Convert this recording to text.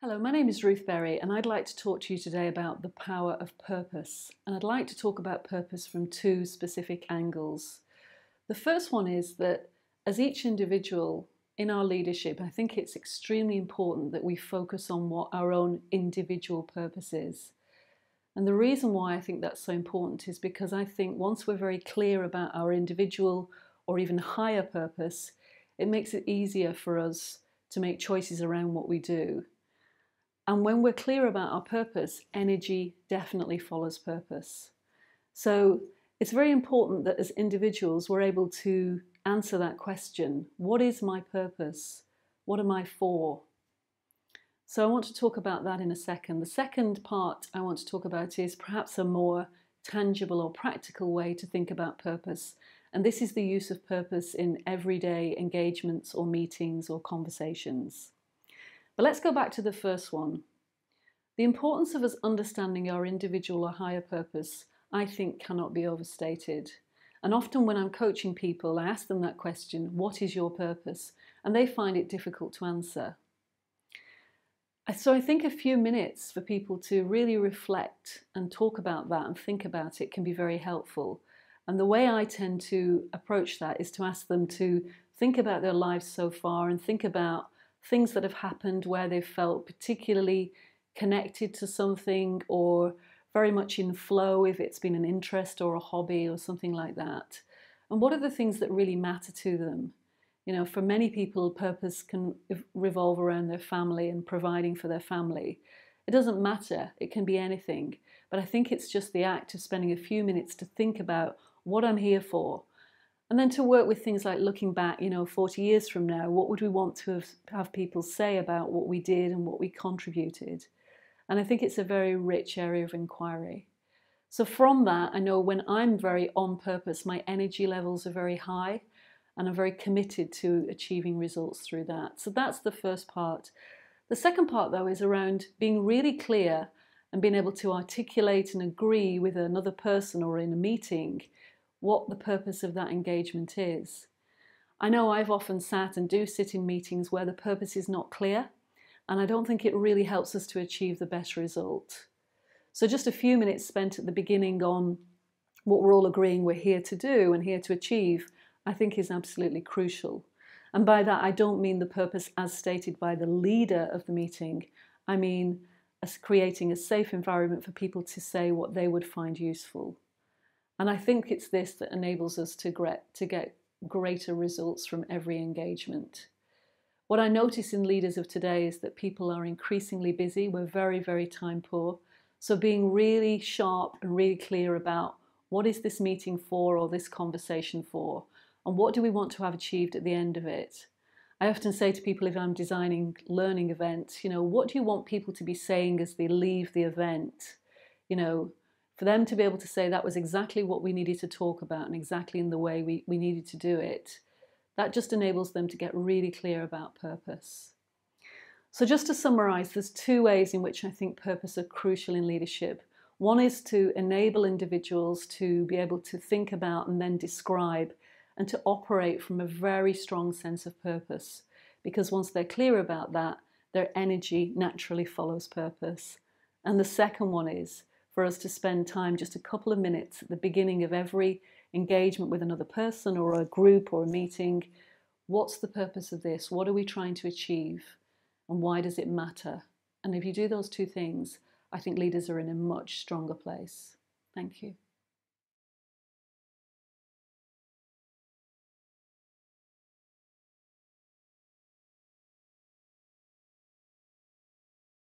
Hello, my name is Ruth Berry and I'd like to talk to you today about the power of purpose. And I'd like to talk about purpose from two specific angles. The first one is that as each individual in our leadership, I think it's extremely important that we focus on what our own individual purpose is. And the reason why I think that's so important is because I think once we're very clear about our individual or even higher purpose, it makes it easier for us to make choices around what we do. And when we're clear about our purpose, energy definitely follows purpose. So it's very important that as individuals, we're able to answer that question. What is my purpose? What am I for? So I want to talk about that in a second. The second part I want to talk about is perhaps a more tangible or practical way to think about purpose. And this is the use of purpose in everyday engagements or meetings or conversations. But let's go back to the first one. The importance of us understanding our individual or higher purpose, I think, cannot be overstated. And often when I'm coaching people, I ask them that question, what is your purpose? And they find it difficult to answer. So I think a few minutes for people to really reflect and talk about that and think about it can be very helpful. And the way I tend to approach that is to ask them to think about their lives so far and think about things that have happened where they've felt particularly connected to something or very much in flow if it's been an interest or a hobby or something like that. And what are the things that really matter to them? You know, for many people, purpose can revolve around their family and providing for their family. It doesn't matter, it can be anything. But I think it's just the act of spending a few minutes to think about what I'm here for. And then to work with things like looking back, 40 years from now, what would we want to have people say about what we did and what we contributed? And I think it's a very rich area of inquiry. So from that, I know when I'm very on purpose, my energy levels are very high and I'm very committed to achieving results through that. So that's the first part. The second part, though, is around being really clear and being able to articulate and agree with another person or in a meeting what the purpose of that engagement is. I know I've often sat and do sit in meetings where the purpose is not clear, and I don't think it really helps us to achieve the best result. So just a few minutes spent at the beginning on what we're all agreeing we're here to do and here to achieve, I think is absolutely crucial. And by that, I don't mean the purpose as stated by the leader of the meeting. I mean as creating a safe environment for people to say what they would find useful. And I think it's this that enables us to get greater results from every engagement. What I notice in leaders of today is that people are increasingly busy. We're very, very time poor. So being really sharp and really clear about what is this meeting for or this conversation for, and what do we want to have achieved at the end of it. I often say to people if I'm designing learning events, what do you want people to be saying as they leave the event? For them to be able to say that was exactly what we needed to talk about and exactly in the way we needed to do it, that just enables them to get really clear about purpose. So just to summarize, there's two ways in which I think purpose are crucial in leadership. One is to enable individuals to be able to think about and then describe and to operate from a very strong sense of purpose. Because once they're clear about that, their energy naturally follows purpose. And the second one is for us to spend time, just a couple of minutes at the beginning of every engagement with another person or a group or a meeting. What's the purpose of this? What are we trying to achieve? And why does it matter? And if you do those two things, I think leaders are in a much stronger place. Thank you.